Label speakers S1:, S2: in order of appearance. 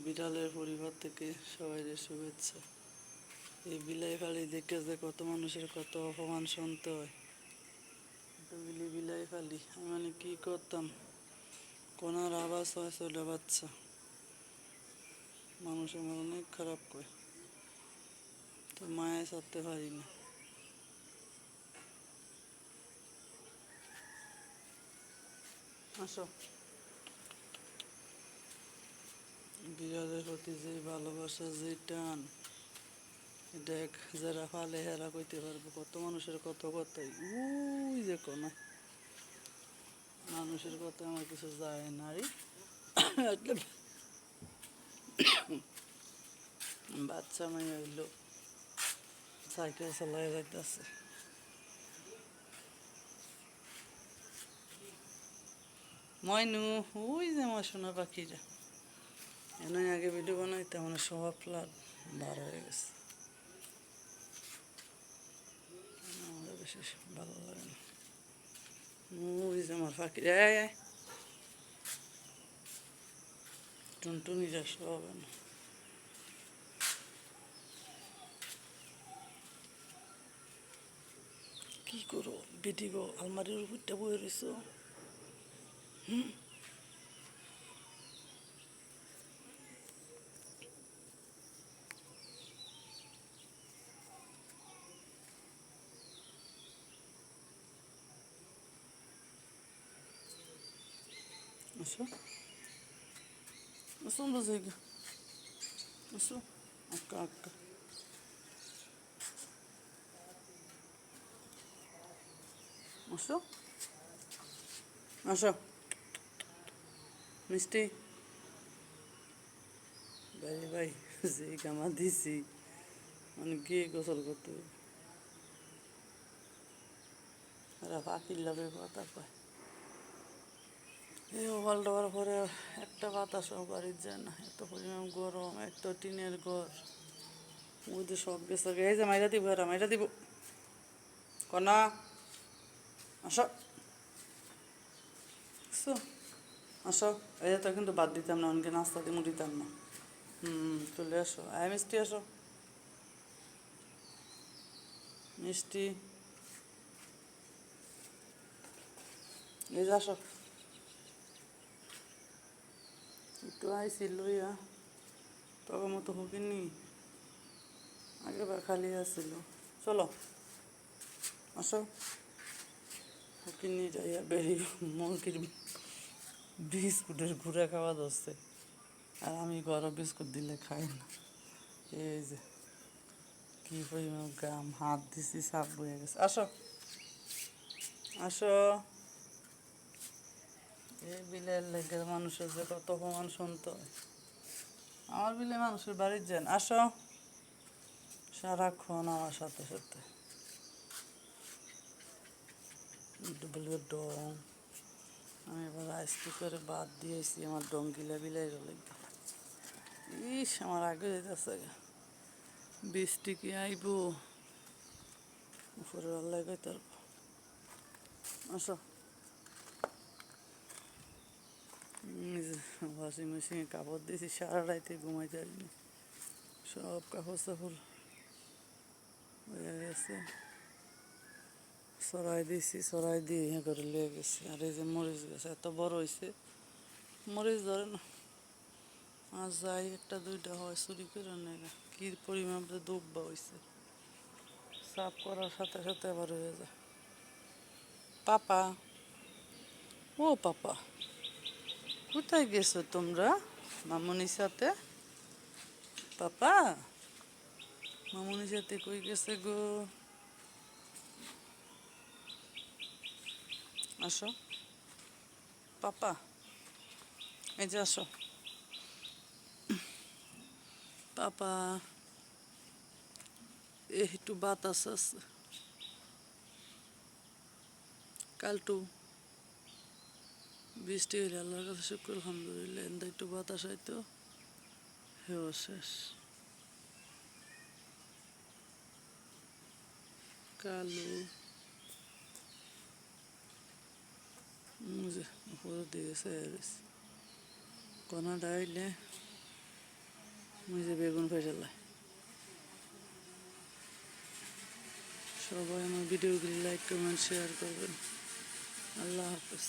S1: বিড়ালের পরিবার থেকে সবাইকে শুভেচ্ছা। এই বিলাই ফালি দেখে যে কত মানুষের কত অপমান শুনতে হয়। এতগুলি বিলাই ফালি আমি মানে কি করতাম, কোনার আওয়াজ হয় চলে বাচ্চা মানুষের অনেক খারাপ করে, তো মায়ে ছাড়তে পারি না। আসো, বিড়ালের প্রতি যে ভালোবাসা, যে টান, দেখ যারা ফালে হেরা কইতে পারবো কত মানুষের কত কথাই। ওই যে কোনা মানুষের কথা আমার কিছু যায় না রে। একটা বাচ্চা মেয়ে হইলো সাইকেল চালাই যাইতেছে। ময়নু, ওই যে আমার সোনা পাখিরা এনে আগে ভিডিও বানাইতে আমার সব ফ্লাট বার হয়ে গেছে, আমার বেশি ভালো লাগে না। ওই যে আমার পাখিরা টুনটুনিরা সব না। কি করো বেটি গো, আলমারির উপরটা বয়ে রয়েছ। আসো আসো আমরা জায়গা, আসো আক্কা আক্কা, আসো আসো মিষ্টি ভাই ভাই, যে কামা দিছি মানে গিয়ে গোসল করতে হবে। আর পাখির লাগে কথা পায়, এই ওভাল দেওয়ার পরে একটা বাতাসও বাড়ির যায় না, এত পরিমাণ গরম, একটা টিনের ঘর মধ্যে সব গেছে। এই যে মাইরা দিব, এরা মাইরা দিব কনা, আসো আসো আসো। এই তো কিন্তু বাদ দিতাম না, অনেকে নাস্তা দিয়ে দিতাম না। চলে আসো, আয় মিষ্টি আসো, মিষ্টি এই যে আসো, একটু আইসিল লইয়া তখন মতো হকিনি আগেবার খালি আসছিল। চলো আসো, হকিনি যাইয়া বেরিয়ে মুরগির বিস্কুটের ঘুরে খাওয়া ধরছে, আর আমি গরম বিস্কুট দিলে খাই না। এই যে কি পরিমাণ গাম, হাত দিছি সাপ বয়ে গেছে। আসো আসো, এই বিলের লেগে মানুষের যে কত অপমান শুনতে হয়। আমার বিলে মানুষের বাড়ির যান, আসো সারাক্ষণ আমার সাথে সাথে বলবে ডং। আমি এবার রাইস কুকারে বাদ দিয়েছি আমার ডং গিলা বিলাই লেগে। ইস আমার আগে যেতেছে, বৃষ্টি কি আইব উপরে আল্লাহ কইতার। আসো, ওয়াশিং মেশিনে কাপড় দিয়েছি, সারা রাইতে ঘুমাইতে পারিনি, সব কাপড় চাপড় হয়ে গেছে। সরাই দিয়েছি, সরাই দিয়ে ইয়ে করে লিয়ে গেছি। আর এই যে মরিচ গেছে এত বড় হয়েছে, মরিচ ধরে না। আর যাই একটা দুইটা হয় চুরি করে নেগা, কি পরিমাণ দুব্বা হয়েছে, সাফ করার সাথে সাথে আবার হয়ে যায়। পাপা, ও পাপা, কোথায় গেছো তোমরা মামুনির সাথে? পাপা, মামুনির সাথে কই গেছে গো? আসো পাপা, এই যে আসো পাপা, একটু বাতাস আছে কালটু, বৃষ্টি হইলে আল্লাহর কাছে শুক্র আলহামদুলিল্লাহ, এন্দা একটু বাতাস হইতো হেও শেষ। কালু উপরের দিকে চেয়ে রয়েছে, কনা ডাইলে ওই যে বেগুন ফেসালায়। সবাই আমার ভিডিওগুলি লাইক কমেন্ট শেয়ার করবেন। আল্লাহ হাফেজ।